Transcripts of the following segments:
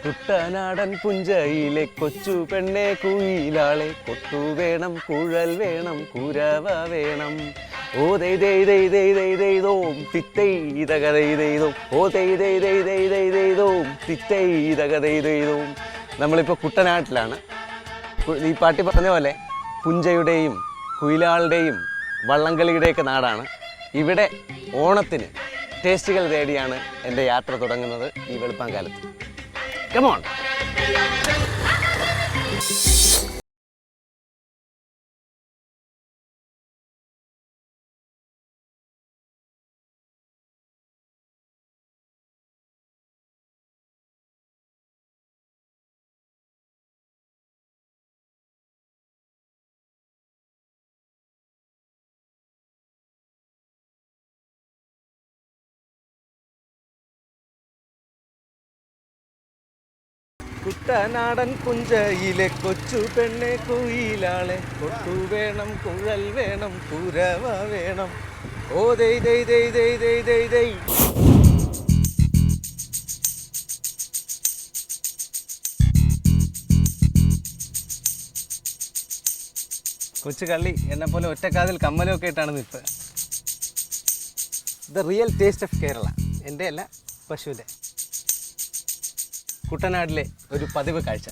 കുട്ടനാടൻ പുഞ്ചയിലെ കൊച്ചു പെണ്ണെ കുയിലാളെ കൊട്ടു വേണം കുഴൽ വേണം കുരവ വേണം ഓ ദൈ ദൈ ദൈ ദൈ ദൈ ദൈതോം തിത്തൈതക ദൈ ദൈതോം ഓ ദൈ ദൈ ദൈ ദൈ ദൈ ദൈതോം തിത്തൈതക ദൈ ദൈതോം. നമ്മളിപ്പോൾ കുട്ടനാട്ടിലാണ്. ഈ പാട്ടി പറഞ്ഞ പോലെ പുഞ്ചയുടെയും കുയിലാളുടെയും വള്ളംകളിയുടെയൊക്കെ നാടാണ്. ഇവിടെ ഓണത്തിന് ടേസ്റ്റുകൾ തേടിയാണ് എൻ്റെ യാത്ര തുടങ്ങുന്നത് ഈ വെളുപ്പാങ്കാലത്ത്. Come on. കുട്ടനാടൻ പുഞ്ചയിലെ കൊച്ചു പെണ്ണെ കുയിലാളെ കൊട്ടു വേണം കുഴൽ വേണം കുരവ വേണം ഓ ദൈ ദൈ ദൈ ദൈ ദൈ ദൈ ദൈ. കൊച്ചു കള്ളി എന്നെ പോലെ ഒറ്റക്കാതിൽ കമ്മലൊക്കെ ഇട്ടാണ് നിൽപ്പ്. The real taste of Kerala. എൻ്റെ അല്ല, പശുവിൻ്റെ. കുട്ടനാട്ടിലെ ഒരു പതിവ് കാഴ്ച.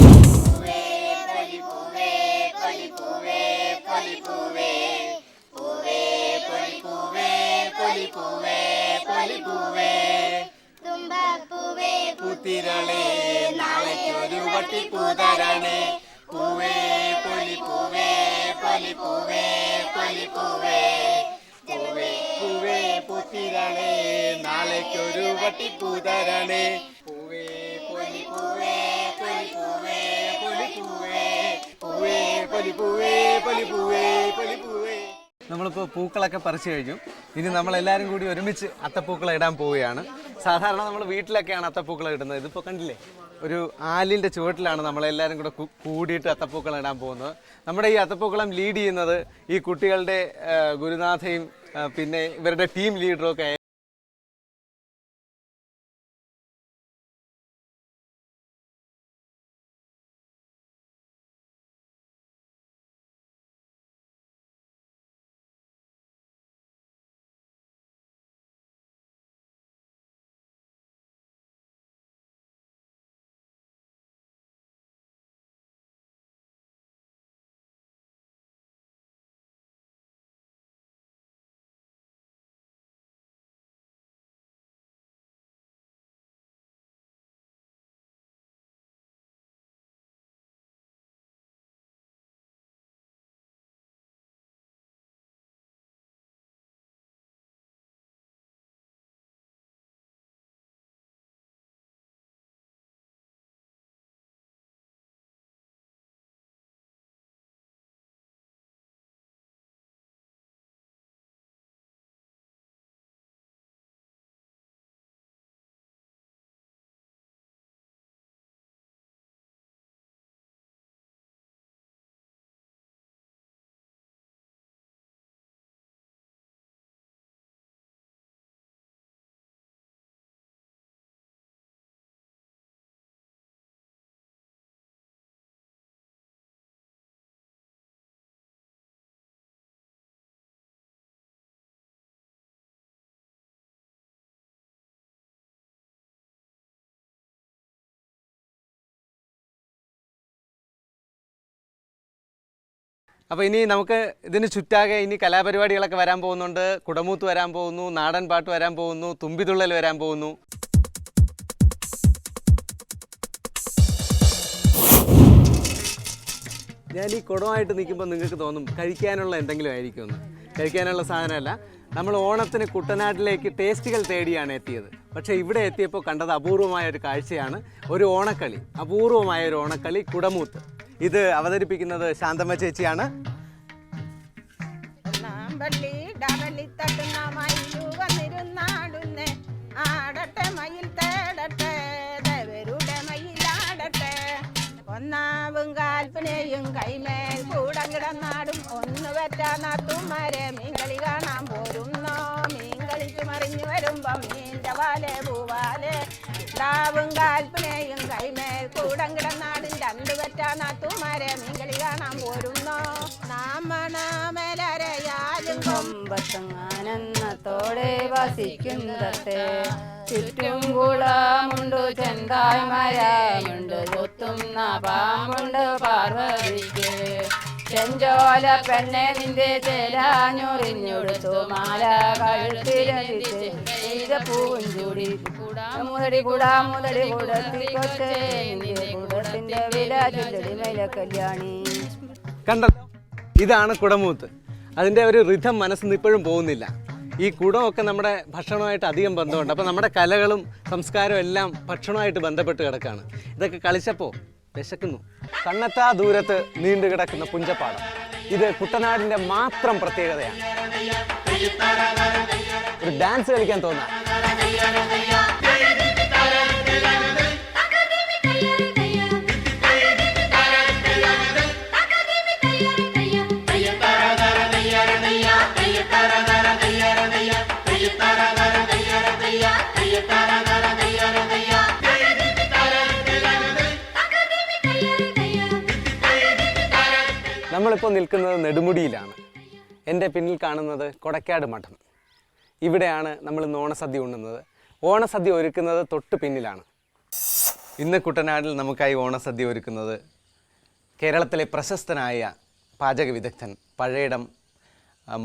നാളേക്കൊരു വട്ടിപ്പൂതരണേ നമ്മളിപ്പോൾ പൂക്കളൊക്കെ പറിച്ചു കഴിഞ്ഞു. ഇനി നമ്മളെല്ലാവരും കൂടി ഒരുമിച്ച് അത്തപ്പൂക്കളം ഇടാൻ പോവുകയാണ്. സാധാരണ നമ്മൾ വീട്ടിലൊക്കെയാണ് അത്തപ്പൂക്കളം ഇടുന്നത്. ഇതിപ്പോൾ കണ്ടില്ലേ, ഒരു ആലിൻ്റെ ചുവട്ടിലാണ് നമ്മളെല്ലാവരും കൂടെ കൂടിയിട്ട് അത്തപ്പൂക്കളം ഇടാൻ പോകുന്നത്. നമ്മുടെ ഈ അത്തപ്പൂക്കളം ലീഡ് ചെയ്യുന്നത് ഈ കുട്ടികളുടെ ഗുരുനാഥയും പിന്നെ ഇവരുടെ ടീം ലീഡറും ഒക്കെ. അപ്പോൾ ഇനി നമുക്ക് ഇതിന് ചുറ്റാകെ ഇനി കലാപരിപാടികളൊക്കെ വരാൻ പോകുന്നുണ്ട്. കുടമൂത്ത് വരാൻ പോകുന്നു, നാടൻ പാട്ട് വരാൻ പോകുന്നു, തുമ്പിതുള്ളൽ വരാൻ പോകുന്നു. ഞാൻ ഈ കുടമായിട്ട് നിൽക്കുമ്പോൾ നിങ്ങൾക്ക് തോന്നും കഴിക്കാനുള്ള എന്തെങ്കിലും ആയിരിക്കുമെന്ന്. കഴിക്കാനുള്ള സാധനമല്ല. നമ്മൾ ഓണത്തിന് കുട്ടനാട്ടിലേക്ക് ടേസ്റ്റുകൾ തേടിയാണ് എത്തിയത്. പക്ഷേ ഇവിടെ എത്തിയപ്പോൾ കണ്ടത് അപൂർവമായ ഒരു കാഴ്ചയാണ്. ഒരു ഓണക്കളി, അപൂർവമായ ഒരു ഓണക്കളി, കുടമൂത്ത്. ഇത് അവതരിപ്പിക്കുന്നത് ശാന്തമ്മ ചേച്ചിയാണ്. ഒന്നാവും കാൽപ്പനയും കൈമേൽ കൂടങ്കിടന്നാടും ഒന്ന് പറ്റാത്തുമാരെ മീൻകളി കാണാൻ പോരുന്നോ. മീൻകളിക്ക് മറിഞ്ഞു വരുമ്പം മീൻ്റെ വാലെ പൂവാലെ പ്രാവും കാൽപ്പനയും കൈമേൽ കൂടം കിടന്നാടും രണ്ടു പറ്റ നാത്തുമാരെ മീൻകളി കാണാൻ പോരുന്നോ നാമണമേലരയാലും കൊമ്പത്തങ്ങാനെന്നത്തോടെ വസിക്കുന്നത്തെ ചുറ്റും കുളമുണ്ടു ചെന്തായ് മരമുണ്ട് കൊത്തുന്ന പാമ്പുണ്ട് പാർവതിക്ക് ചെഞ്ചോല പെണ്ണെ നിന്റെ ചേരാഞ്ഞൊറിഞ്ഞൊടുത്തു മാല കഴുത്തിരടിച്ച് പൂവും ചൂടി മുതടി കൂടാ മുതടി കൂടത്തി കൊച്ചേ കൂടത്തിന്റെ വില ചുറ്റടി മേല കല്യാണി. കണ്ടല്ലോ, ഇതാണ് കുടമൂത്ത്. അതിൻ്റെ ഒരു റിഥം മനസ്സിൽ ഇപ്പോഴും പോകുന്നില്ല. ഈ കുടമൊക്കെ നമ്മുടെ ഭക്ഷണമായിട്ട് അധികം ബന്ധമുണ്ട്. അപ്പോൾ നമ്മുടെ കലകളും സംസ്കാരവും എല്ലാം ഭക്ഷണമായിട്ട് ബന്ധപ്പെട്ട് കിടക്കുകയാണ്. ഇതൊക്കെ കളിച്ചപ്പോൾ വിശക്കുന്നു. കണ്ണെത്താ ദൂരത്ത് നീണ്ടു കിടക്കുന്ന പുഞ്ചപ്പാടം ഇത് കുട്ടനാടിൻ്റെ മാത്രം പ്രത്യേകതയാണ്. ഒരു ഡാൻസ് കളിക്കാൻ തോന്നാം. നമ്മളിപ്പോൾ നിൽക്കുന്നത് നെടുമുടിയിലാണ്. എൻ്റെ പിന്നിൽ കാണുന്നത് കൊടക്കാട് മഠം. ഇവിടെയാണ് നമ്മൾ ഇന്ന് ഓണസദ്യ ഉണ്ണുന്നത്. ഓണസദ്യ ഒരുക്കുന്നത് തൊട്ട് പിന്നിലാണ്. ഇന്ന് കുട്ടനാടിൽ നമുക്കായി ഓണസദ്യ ഒരുക്കുന്നത് കേരളത്തിലെ പ്രശസ്തനായ പാചക വിദഗ്ധൻ പഴയടം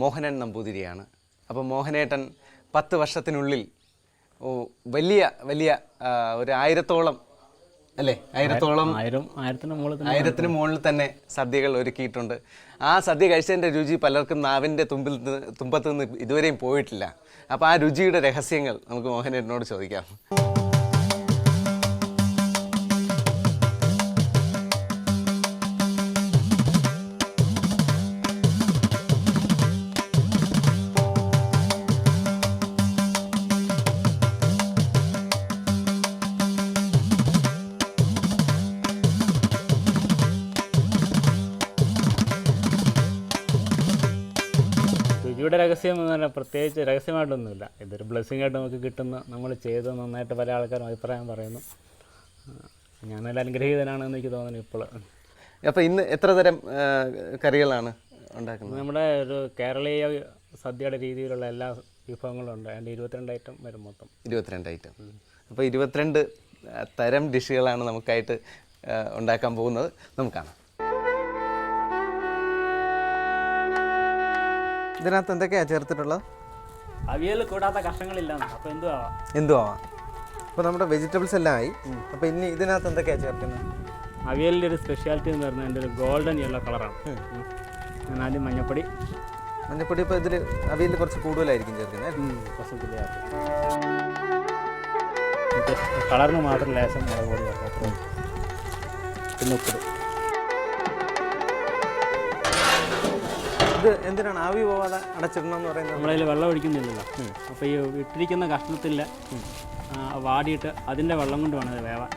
മോഹനൻ നമ്പൂതിരിയാണ്. അപ്പോൾ മോഹനേട്ടൻ 10 വർഷത്തിനുള്ളിൽ വലിയ വലിയ ഒരു 1000-ഓളം അല്ലേ 1000-ത്തിന് മുകളിൽ തന്നെ സദ്യകൾ ഒരുക്കിയിട്ടുണ്ട്. ആ സദ്യ കഴിച്ചതിൻ്റെ രുചി പലർക്കും നാവിൻ്റെ തുമ്പത്ത് നിന്ന് ഇതുവരെയും പോയിട്ടില്ല. അപ്പോൾ ആ രുചിയുടെ രഹസ്യങ്ങൾ നമുക്ക് മോഹനേട്ടനോട് ചോദിക്കാം. രുചിയുടെ രഹസ്യം എന്ന് പറഞ്ഞാൽ പ്രത്യേകിച്ച് രഹസ്യമായിട്ടൊന്നുമില്ല. ഇതൊരു ബ്ലെസ്സിങ് ആയിട്ട് നമുക്ക് കിട്ടുന്ന, നമ്മൾ ചെയ്ത് നന്നായിട്ട് പല ആൾക്കാരും അഭിപ്രായം പറയുന്നു. ഞാനെല്ലാം അനുഗ്രഹീതനാണെന്ന് എനിക്ക് തോന്നുന്നു ഇപ്പോൾ. അപ്പോൾ ഇന്ന് എത്ര തരം കറികളാണ് ഉണ്ടാക്കുന്നത്? നമ്മുടെ ഒരു കേരളീയ സദ്യയുടെ രീതിയിലുള്ള എല്ലാ വിഭവങ്ങളും ഉണ്ട്. അതിൻ്റെ 22 ഐറ്റം വരും മൊത്തം. 22 ഐറ്റം. അപ്പോൾ 22 തരം ഡിഷുകളാണ് നമുക്കായിട്ട് ഉണ്ടാക്കാൻ പോകുന്നത്. നമുക്ക് കാണാം. ഇതിനകത്ത് എന്തൊക്കെയാണ് ചേർത്തിട്ടുള്ളത്? അവിയൽ കൂടാത്ത കഷ്ണങ്ങളില്ല. അപ്പോൾ എന്തും ആവാം. അപ്പോൾ നമ്മുടെ വെജിറ്റബിൾസ് എല്ലാം ആയി. അപ്പോൾ ഇനി ഇതിനകത്ത് എന്തൊക്കെയാണ് ചേർക്കുന്നത്? അവിയലിൻ്റെ ഒരു സ്പെഷ്യാലിറ്റി എന്ന് പറഞ്ഞാൽ എൻ്റെ ഒരു ഗോൾഡൻ യെല്ലോ കളറാണ്. ഞാൻ ആദ്യം മഞ്ഞപ്പൊടി ഇപ്പോൾ ഇതിൽ അവിയലിൽ കുറച്ച് കൂടുതലായിരിക്കും ചേർക്കുന്നത്. കുറച്ച് കൂടുതലാക്കും. കളറിന് മാത്രം ലേശം മുളക് പൊടി ചേർക്കാം. പിന്നെ ഉപ്പിടും. ഇത് എന്തിനാണ് ആവി പോവാതെ അടച്ചിടണം എന്ന് പറയുന്നത്? നമ്മളതിൽ വെള്ളം ഒഴിക്കുന്നില്ലല്ലോ. അപ്പോൾ ഈ ഇട്ടിരിക്കുന്ന കഷ്ണത്തിൽ വാടിയിട്ട് അതിൻ്റെ വെള്ളം കൊണ്ട് വേണം അത് വേവാൻ.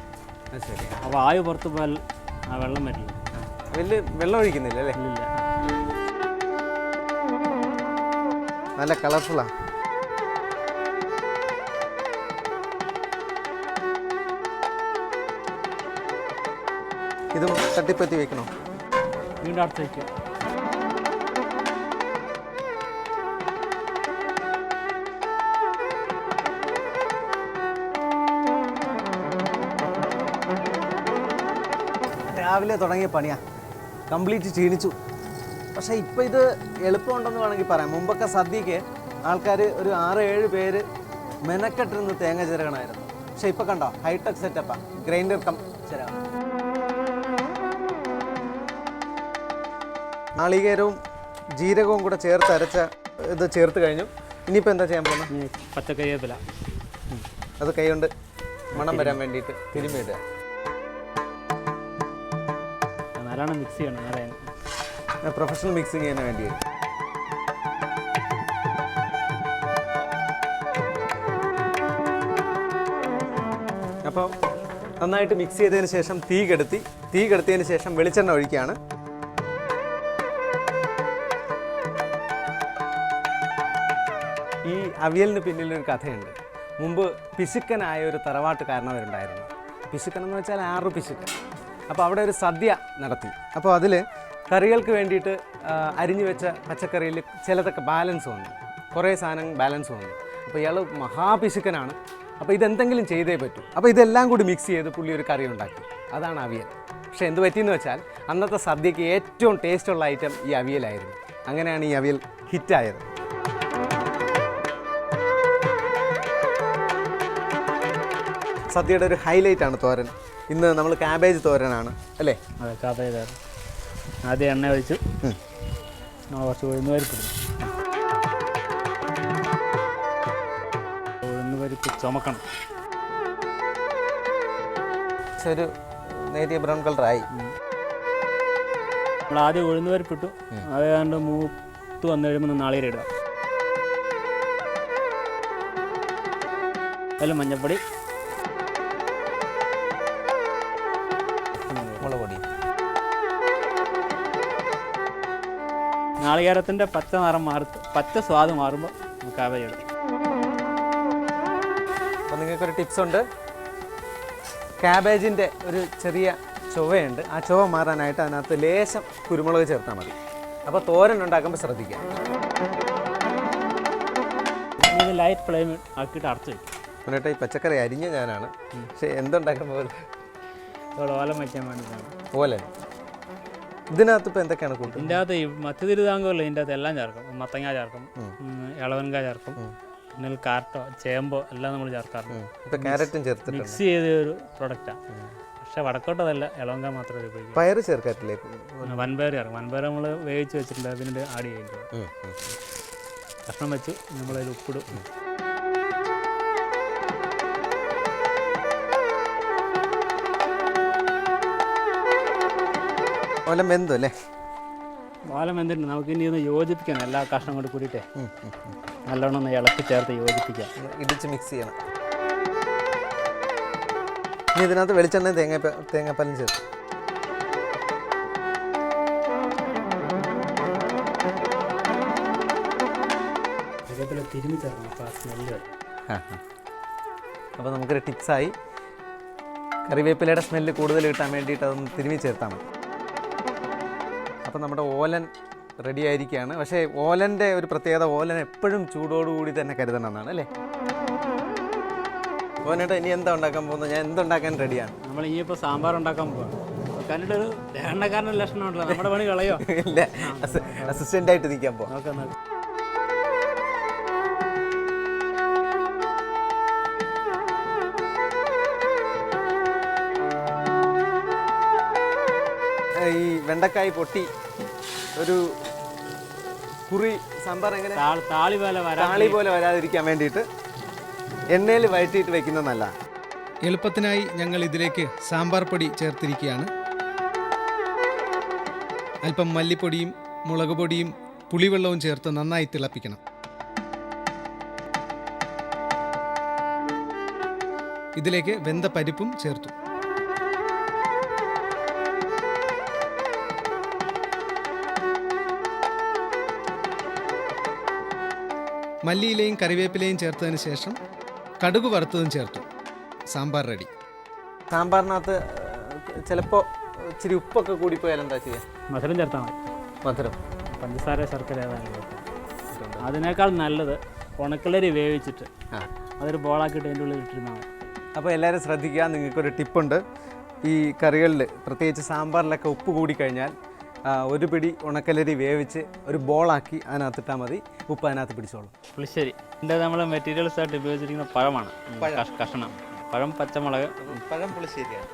ശരി. അപ്പോൾ ആവി പുറത്ത് പോയാൽ ആ വെള്ളം വരില്ല. വലിയ വെള്ളം ഒഴിക്കുന്നില്ല അല്ലേ? ഇല്ല. നല്ല കളർഫുള്ളാണ്. ഇതും തട്ടിപ്പറ്റി വെക്കണോ? വീണ്ടും അടുത്ത് വയ്ക്കും. രാവിലെ തുടങ്ങിയ പണിയാ, കംപ്ലീറ്റ് ക്ഷീണിച്ചു. പക്ഷേ ഇപ്പോൾ ഇത് എളുപ്പമുണ്ടെന്ന് വേണമെങ്കിൽ പറയാം. മുമ്പൊക്കെ സദ്യക്ക് ആൾക്കാർ ഒരു 6-7 പേര് മെനക്കെട്ടിരുന്ന് തേങ്ങ ചിരകണമായിരുന്നു. പക്ഷേ ഇപ്പോൾ കണ്ടോ, ഹൈടെക് സെറ്റപ്പാണ്. ഗ്രൈൻഡർ ചിരക. നാളികേരവും ജീരകവും കൂടെ ചേർത്ത് അരച്ച ഇത് ചേർത്ത് കഴിഞ്ഞു. ഇനിയിപ്പോൾ എന്താ ചെയ്യാൻ പോകുന്നത്? പച്ചക്കറിവേപ്പില അത് കൈകൊണ്ട് മണം വരാൻ വേണ്ടിയിട്ട് തിരുമ്മിയിടുക. നല്ലോണം മിക്സ് ചെയ്യണം. പ്രൊഫഷണൽ മിക്സിങ് ചെയ്യാൻ വേണ്ടി. അപ്പോൾ നന്നായിട്ട് മിക്സ് ചെയ്തതിന് ശേഷം തീ കെടുത്തിയതിന് ശേഷം വെളിച്ചെണ്ണ ഒഴിക്കുകയാണ്. ഈ അവിയലിന് പിന്നിലൊരു കഥയുണ്ട്. മുമ്പ് പിശുക്കനായ ഒരു തറവാട്ടുകാരനവരുണ്ടായിരുന്നു. പിശുക്കൻ എന്ന് വെച്ചാൽ 6 പിശുക്കൻ. അപ്പോൾ അവിടെ ഒരു സദ്യ നടത്തി. അപ്പോൾ അതിൽ കറികൾക്ക് വേണ്ടിയിട്ട് അരിഞ്ഞു വെച്ച പച്ചക്കറിയിൽ ചിലതൊക്കെ ബാലൻസ് വന്നു, കുറേ സാധനം ബാലൻസ് വന്നു. അപ്പോൾ ഇയാൾ മഹാപിശുക്കനാണ്. അപ്പോൾ ഇതെന്തെങ്കിലും ചെയ്തേ പറ്റൂ. അപ്പോൾ ഇതെല്ലാം കൂടി മിക്സ് ചെയ്ത് പുള്ളി ഒരു കറി ഉണ്ടാക്കി. അതാണ് അവിയൽ. പക്ഷേ എന്ത് പറ്റിയെന്ന് വെച്ചാൽ അന്നത്തെ സദ്യക്ക് ഏറ്റവും ടേസ്റ്റുള്ള ഐറ്റം ഈ അവിയലായിരുന്നു. അങ്ങനെയാണ് ഈ അവിയൽ ഹിറ്റായത്. സദ്യയുടെ ഒരു ഹൈലൈറ്റ് ആണ് തോരൻ. ഇന്ന് നമ്മൾ കാബേജ് തോരനാണ് അല്ലേ? അതെ, കാബേജ്. ആദ്യം എണ്ണ ഒഴിച്ചു നമ്മൾ കുറച്ച് ഉഴുന്നുപരിപ്പിടും. ഉഴുന്നുപരിപ്പ് ചുമക്കണം. ഒരു നേരിയ ബ്രൗൺ കളറായി. നമ്മൾ ആദ്യം ഉഴുന്നുപരിപ്പിട്ടു. അത് കണ്ട് മൂത്ത് വന്നു കഴിയുമ്പോൾ നാളികേരം ഇടുക. അതിൽ മഞ്ഞൾപ്പൊടി, മുളക് പൊടി. നാളികേരത്തിൻ്റെ പച്ച നിറം പച്ച സ്വാദ് മാറുമ്പോൾ കാബേജ് ഇടും. അപ്പോൾ നിങ്ങൾക്കൊരു ടിപ്സ് ഉണ്ട്. ക്യാബേജിൻ്റെ ഒരു ചെറിയ ചുവയുണ്ട്. ആ ചുവ മാറാനായിട്ട് അതിനകത്ത് ലേശം കുരുമുളക് ചേർത്താൽ മതി. അപ്പോൾ തോരൻ ഉണ്ടാക്കുമ്പോൾ ശ്രദ്ധിക്കാം. ഇത് ലൈറ്റ് ഫ്ലെയിം ആക്കിയിട്ട് അടച്ചു വയ്ക്കും. എന്നിട്ട് ഈ പച്ചക്കറി അരിഞ്ഞ ഞാനാണ്. പക്ഷേ എന്തുണ്ടാക്കുമ്പോൾ ഓലം വയ്ക്കാൻ വേണ്ടിയിട്ടാണ്. ഓലൻ. ഇതിനകത്ത് ഇപ്പോൾ എന്തൊക്കെയാണ് കൂട്ടുന്നത്? ഇതിൻ്റെ അകത്ത് ഈ മത്തിതിരുതാങ്കമല്ല, ഇതിൻ്റെ അകത്ത് എല്ലാം ചേർക്കും. മത്തങ്ങ ചേർക്കും, ഇളവൻകായ ചേർക്കും, പിന്നെ കാരറ്റോ ചേമ്പോ എല്ലാം നമ്മൾ ചേർക്കാറുണ്ട്. ഇപ്പോൾ ക്യാരറ്റും ചേർത്തിട്ടുണ്ട്. മിക്സ് ചെയ്ത ഒരു പ്രൊഡക്റ്റാണ്. പക്ഷേ വടക്കോട്ടതല്ല, ഇളവങ്ക മാത്രമേ ഉപയോഗിക്കൂ. പയറ് ചേർക്കാറില്ലേ? വൻപയർ ചേർക്കും. വൻപയർ നമ്മൾ വേവിച്ച് വെച്ചിട്ടുണ്ട്, അതിൻ്റെ ആഡ് ചെയ്യുന്നത്. കഷ്ണം വെച്ച് നമ്മളതിൽ ഉപ്പിടും. ഓലം വെന്തു അല്ലേ? ഓലം വെന്തിട്ടുണ്ട്. നമുക്ക് ഇനി ഒന്ന് യോജിപ്പിക്കണം. എല്ലാ കഷ്ണം കൊണ്ട് കൂടിയിട്ടേ നല്ലോണം ഒന്ന് ഇളക്കി ചേർത്ത് യോജിപ്പിക്കാം. ഇടിച്ച് മിക്സ് ചെയ്യണം. ഇനി ഇതിനകത്ത് വെളിച്ചെണ്ണ തേങ്ങാപ്പാലും ചേർത്ത് തിരുമ്മി ചേർക്കണം. അപ്പോൾ സ്മെല്ല് വരും. അപ്പോൾ നമുക്കൊരു ടിപ്സായി. കറിവേപ്പിലയുടെ സ്മെല്ല് കൂടുതൽ കിട്ടാൻ വേണ്ടിയിട്ട് അതൊന്ന് തിരുമ്മി ചേർത്താൽ മതി. അപ്പോൾ നമ്മുടെ ഓലൻ റെഡി ആയിരിക്കുകയാണ്. പക്ഷേ ഓലൻ്റെ ഒരു പ്രത്യേകത, ഓലൻ എപ്പോഴും ചൂടോടുകൂടി തന്നെ കരുതണം എന്നാണ് അല്ലേ? ഓനേട്ടാ ഇനി എന്താ ഉണ്ടാക്കാൻ പോകുന്നത്? ഞാൻ എന്തുണ്ടാക്കാൻ റെഡിയാണ്. നമ്മൾ ഇനിയിപ്പോൾ സാമ്പാർ ഉണ്ടാക്കാൻ പോകാം. കണ്ടിട്ടൊരു എണ്ണക്കാരൻ്റെ ലക്ഷണം ഉണ്ടല്ലോ. നമ്മുടെ പണി കളയോ? ഇല്ല, അസിസ്റ്റൻ്റായിട്ട് നിൽക്കാൻ പോകാം. നോക്കാം. ഈ വെണ്ടക്കായ് പൊട്ടി ഒരു കുറി സാമ്പാർ എങ്ങനെ താളി പോലെ വരാതിരിക്കാൻ വേണ്ടിയിട്ട് എണ്ണയിൽ വഴറ്റിയിട്ട് വെക്കുന്നത് നല്ലതാണ്. എളുപ്പത്തിനായി ഞങ്ങൾ ഇതിലേക്ക് സാമ്പാർ പൊടി ചേർത്തിരിക്കുകയാണ്. അല്പം മല്ലിപ്പൊടിയും മുളക് പൊടിയും പുളിവെള്ളവും ചേർത്ത് നന്നായി തിളപ്പിക്കണം. ഇതിലേക്ക് വെന്ത പരിപ്പും ചേർത്തു. മല്ലിയിലയും കറിവേപ്പിലയും ചേർത്തതിന് ശേഷം കടുക് വറുത്തതും ചേർത്തു. സാമ്പാർ റെഡി. സാമ്പാറിനകത്ത് ചിലപ്പോൾ ഇച്ചിരി ഉപ്പൊക്കെ കൂടിപ്പോയാൽ എന്താ ചെയ്യുക? മധുരം ചേർത്താൽ മതി. മധുരം, പഞ്ചസാര, ശർക്കര ഏതാണ് അതിനേക്കാൾ നല്ലത് ഉണക്കലരി വേവിച്ചിട്ട് അതൊരു ബോളാക്കിയിട്ട് അതിൻ്റെ ഉള്ളിൽ ഇട്ടിരുന്നാൽ മതി. അപ്പോൾ എല്ലാവരും ശ്രദ്ധിക്കുക. നിങ്ങൾക്കൊരു ടിപ്പുണ്ട്. ഈ കറികളിൽ പ്രത്യേകിച്ച് സാമ്പാറിലൊക്കെ ഉപ്പ് കൂടിക്കഴിഞ്ഞാൽ ഒരു പിടി ഉണക്കലരി വേവിച്ച് ഒരു ബോളാക്കി അതിനകത്തിട്ടാൽ മതി. ഉപ്പ് അതിനകത്ത് പിടിച്ചോളും. പുളിശ്ശേരി ഇതിൻ്റെ നമ്മൾ മെറ്റീരിയൽസ് ആയിട്ട് ഉപയോഗിച്ചിരിക്കുന്ന പഴമാണ്. കഷ്ണം പഴം, പച്ചമുളക്. പഴം പുളിശ്ശേരിയാണ്.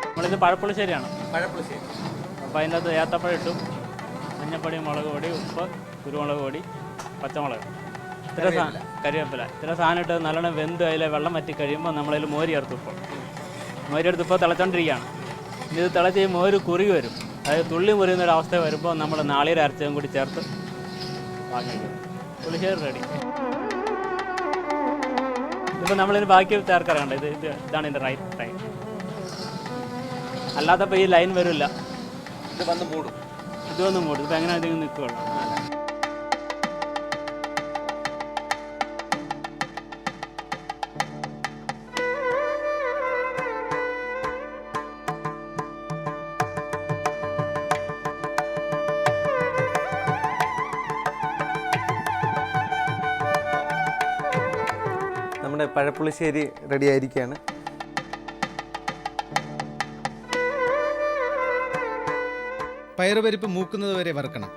നമ്മളിത് പഴപ്പുളിശ്ശേരിയാണ്. പഴപ്പുളിശ്ശേരി. അപ്പോൾ അതിൻ്റെ അകത്ത് ഏത്തപ്പഴം ഇട്ടു, മഞ്ഞപ്പൊടി, മുളക് പൊടി, ഉപ്പ്, കുരുമുളക് പൊടി, പച്ചമുളക്, ഇത്ര കരിവേപ്പില, ഇത്ര സാധനം ഇട്ട് നല്ലോണം വെന്ത് അതിൽ വെള്ളം വറ്റി കഴിയുമ്പോൾ നമ്മളതിൽ മോര് ചേർത്ത് ഇപ്പോൾ തിളച്ചോണ്ടിരിക്കുകയാണ്. ഇത് തിളച്ച് ഈ മോര് കുറുകി വരും. അതായത് തുള്ളി മുറിയുന്ന ഒരു അവസ്ഥ വരുമ്പോൾ നമ്മൾ നാളികേര അരച്ചതും കൂടി ചേർത്ത് വാങ്ങിക്കും. പുളിശ്ശേരി റെഡി. ഇതിപ്പോൾ നമ്മളിതിന് ബാക്കി ചേർക്കാറുണ്ട്. ഇതാണ് ഇതിൻ്റെ റൈറ്റ് ടൈം. അല്ലാത്തപ്പോൾ ഈ ലൈൻ വരില്ല. ഇത് വന്ന് മൂടും. ഇതൊന്നും പോട്ട് ഇപ്പം എങ്ങനെ അധികം നിൽക്കുകയുള്ളൂ. നമ്മുടെ പഴപ്പുളിശ്ശേരി റെഡി ആയിരിക്കുകയാണ്. പയറുപരിപ്പ് മൂക്കുന്നത് വരെ വറുക്കണം.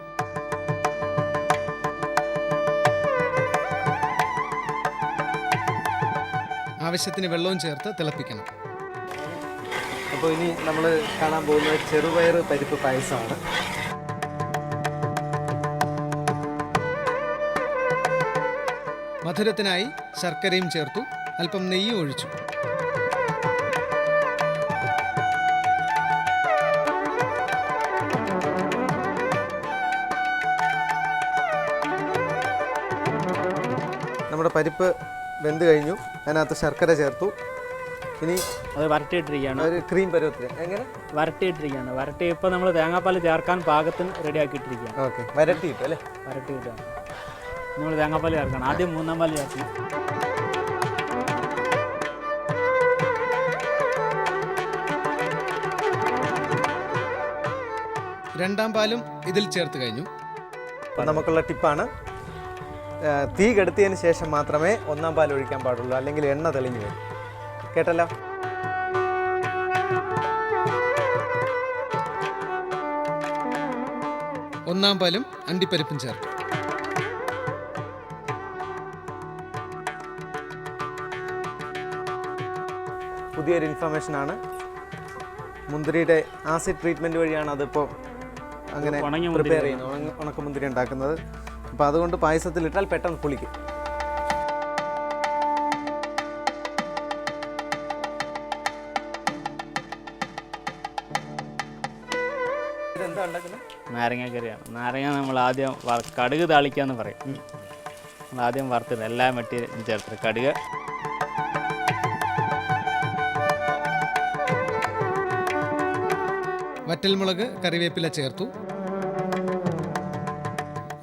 ആവശ്യത്തിന് വെള്ളവും ചേർത്ത് തിളപ്പിക്കണം. അപ്പോൾ ഇനി നമ്മൾ കാണാൻ പോകുന്നത് ചെറുപയർ പരിപ്പ് പായസമാണ്. മധുരത്തിനായി ശർക്കരയും ചേർത്തു, അല്പം നെയ്യും ഒഴിച്ചു. നമ്മുടെ പരിപ്പ് വെന്ത് കഴിഞ്ഞു, അതിനകത്ത് ശർക്കര ചേർത്തു. ഇനി അത് വരട്ടിയിട്ടിരിക്കുകയാണ്. ഒരു ക്രീം പരുവത്തിന് എങ്ങനെ വരട്ടിയിട്ടിരിക്കുകയാണ്. വരട്ടി ഇപ്പോൾ നമ്മൾ തേങ്ങാപ്പാൽ ചേർക്കാൻ പാകത്തിന് റെഡിയാക്കിയിട്ടിരിക്കുകയാണ്. ഓക്കെ, വരട്ടിയിട്ടു അല്ലേ? വരട്ടിയിട്ടാണ് നമ്മൾ തേങ്ങാപ്പാൽ ചേർക്കണം. ആദ്യം 3-ാം പാൽ ചേർക്കണം. രണ്ടാം പാലും ഇതിൽ ചേർത്ത് കഴിഞ്ഞു. നമുക്കുള്ള ടിപ്പാണ്, തീ കെടുത്തിയതിന് ശേഷം മാത്രമേ 1-ാം പാൽ ഒഴിക്കാൻ പാടുള്ളൂ, അല്ലെങ്കിൽ എണ്ണ തെളിഞ്ഞു വരും. കേട്ടല്ലോ? ഒന്നാം പാലും അണ്ടിപ്പരിപ്പും ചേർത്തു. പുതിയൊരു ഇൻഫർമേഷനാണ്. മുന്തിരിയുടെ ആസിഡ് ട്രീറ്റ്മെൻറ്റ് വഴിയാണ് അതിപ്പോൾ അങ്ങനെ പ്രിപ്പയർ ചെയ്യുന്നത്, ഉണക്കമുന്തിരി ഉണ്ടാക്കുന്നത്. അപ്പോൾ അതുകൊണ്ട് പായസത്തിലിട്ടാൽ പെട്ടെന്ന് പുളിക്കും. ഇതെന്താ ഉണ്ടാക്കുന്നത്? നാരങ്ങക്കറിയാണ്. നാരങ്ങ നമ്മൾ ആദ്യം കടുക് താളിക്കാന്ന് പറയും. നമ്മൾ ആദ്യം വറുത്തിട്ട് എല്ലാ മെറ്റീരിയലും ചേർത്തിട്ട് കടുക്, വറ്റൽമുളക്, കറിവേപ്പില ചേർത്തു.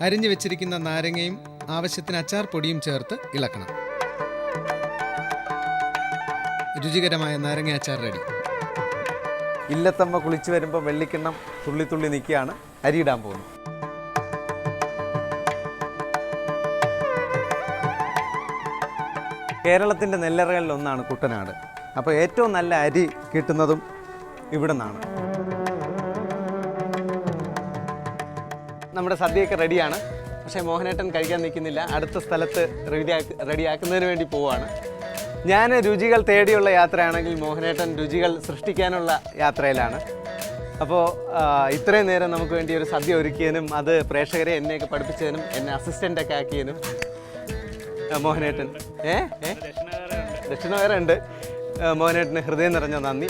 അരിഞ്ഞു വെച്ചിരിക്കുന്ന നാരങ്ങയും ആവശ്യത്തിന് അച്ചാർ പൊടിയും ചേർത്ത് ഇളക്കണം. രുചികരമായ നാരങ്ങ അച്ചാർ റെഡി. ഇല്ലത്തമ്മ കുളിച്ച് വരുമ്പോൾ വെള്ളിക്കിണ്ണം തുള്ളി തുള്ളി നിൽക്കുകയാണ്. അരിയിടാൻ പോകുന്നു. കേരളത്തിൻ്റെ നെല്ലറകളിൽ ഒന്നാണ് കുട്ടനാട്. അപ്പോൾ ഏറ്റവും നല്ല അരി കിട്ടുന്നതും ഇവിടെ നിന്നാണ്. നമ്മുടെ സദ്യയൊക്കെ റെഡിയാണ്. പക്ഷേ മോഹനേട്ടൻ കഴിക്കാൻ നിൽക്കുന്നില്ല, അടുത്ത സ്ഥലത്ത് റെഡിയാക്കുന്നതിന് വേണ്ടി പോവുകയാണ്. ഞാൻ രുചികൾ തേടിയുള്ള യാത്രയാണെങ്കിൽ മോഹനേട്ടൻ രുചികൾ സൃഷ്ടിക്കാനുള്ള യാത്രയിലാണ്. അപ്പോൾ ഇത്രയും നേരം നമുക്ക് വേണ്ടി ഒരു സദ്യ ഒരുക്കിയതിനും അത് പ്രേക്ഷകരെ എന്നെയൊക്കെ പഠിപ്പിച്ചതിനും എന്നെ അസിസ്റ്റൻ്റൊക്കെ ആക്കിയതിനും മോഹനേട്ടൻ ദക്ഷിണ വേറെ ഉണ്ട്. മോഹനേട്ടന് ഹൃദയം നിറഞ്ഞ നന്ദി.